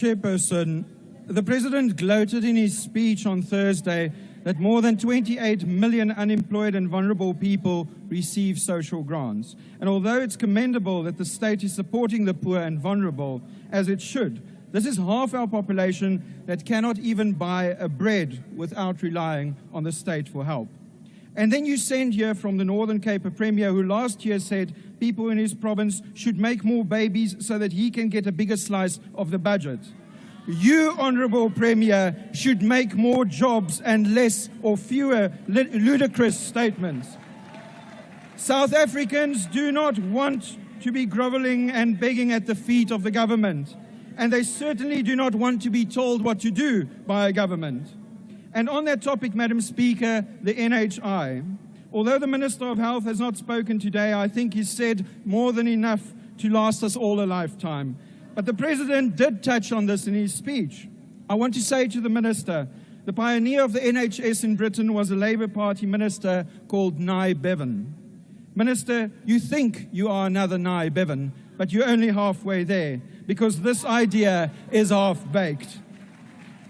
Chairperson, the President gloated in his speech on Thursday that more than 28 million unemployed and vulnerable people receive social grants. And although it's commendable that the state is supporting the poor and vulnerable, as it should, this is half our population that cannot even buy a bread without relying on the state for help. And then you send here from the Northern Cape a Premier who last year said people in his province should make more babies so that he can get a bigger slice of the budget. You, Honourable Premier, should make more jobs and less or fewer ludicrous statements. South Africans do not want to be grovelling and begging at the feet of the government, and they certainly do not want to be told what to do by a government. And on that topic, Madam Speaker, the NHI, although the Minister of Health has not spoken today, I think he's said more than enough to last us all a lifetime. But the President did touch on this in his speech. I want to say to the Minister, the pioneer of the NHS in Britain was a Labour Party minister called Nye Bevan. Minister, you think you are another Nye Bevan, but you're only halfway there, because this idea is half-baked.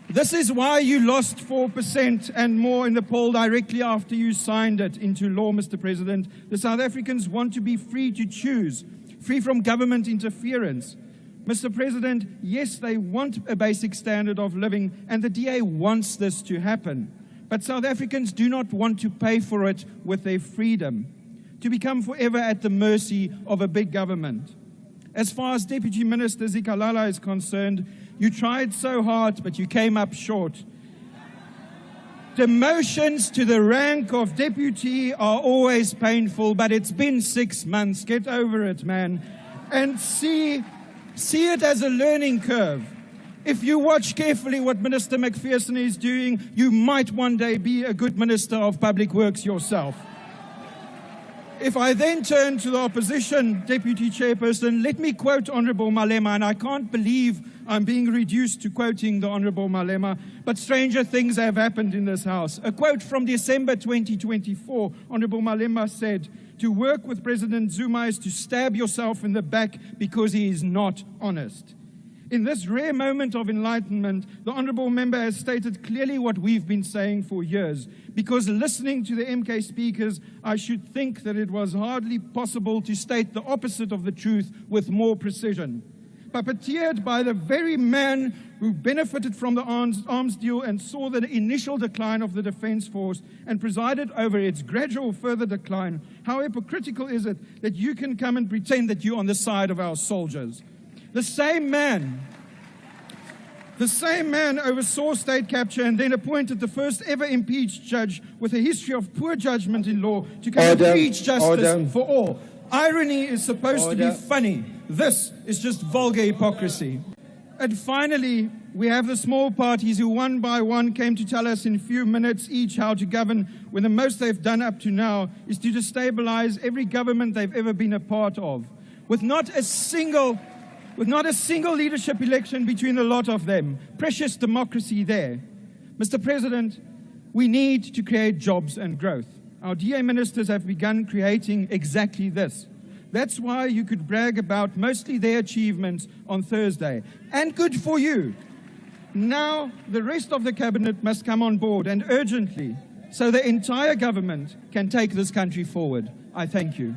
This is why you lost 4% and more in the poll directly after you signed it into law, Mr. President. The South Africans want to be free to choose, free from government interference. Mr. President, yes, they want a basic standard of living, and the DA wants this to happen. But South Africans do not want to pay for it with their freedom, to become forever at the mercy of a big government. As far as Deputy Minister Zikalala is concerned, you tried so hard, but you came up short. Demotions to the rank of deputy are always painful, but it's been 6 months. Get over it, man. And see it as a learning curve. If you watch carefully what Minister McPherson is doing, you might one day be a good Minister of Public Works yourself. If I then turn to the opposition, Deputy Chairperson, let me quote Honourable Malema, and I can't believe I'm being reduced to quoting the Honourable Malema, but stranger things have happened in this House. A quote from December 2024, Honourable Malema said, "To work with President Zuma is to stab yourself in the back because he is not honest." In this rare moment of enlightenment, the Honourable Member has stated clearly what we've been saying for years. Because listening to the MK speakers, I should think that it was hardly possible to state the opposite of the truth with more precision. Puppeteered by the very man who benefited from the arms deal and saw the initial decline of the Defence Force and presided over its gradual further decline, how hypocritical is it that you can come and pretend that you're on the side of our soldiers? The same man oversaw state capture and then appointed the first ever impeached judge with a history of poor judgment in law to come and preach justice for all. Irony is supposed to be funny. This is just vulgar hypocrisy. And finally, we have the small parties who one by one came to tell us in a few minutes each how to govern, when the most they've done up to now is to destabilize every government they've ever been a part of. With not a single leadership election between a lot of them. Precious democracy there. Mr. President, we need to create jobs and growth. Our DA ministers have begun creating exactly this. That's why you could brag about mostly their achievements on Thursday. And good for you. Now, the rest of the cabinet must come on board, and urgently, so the entire government can take this country forward. I thank you.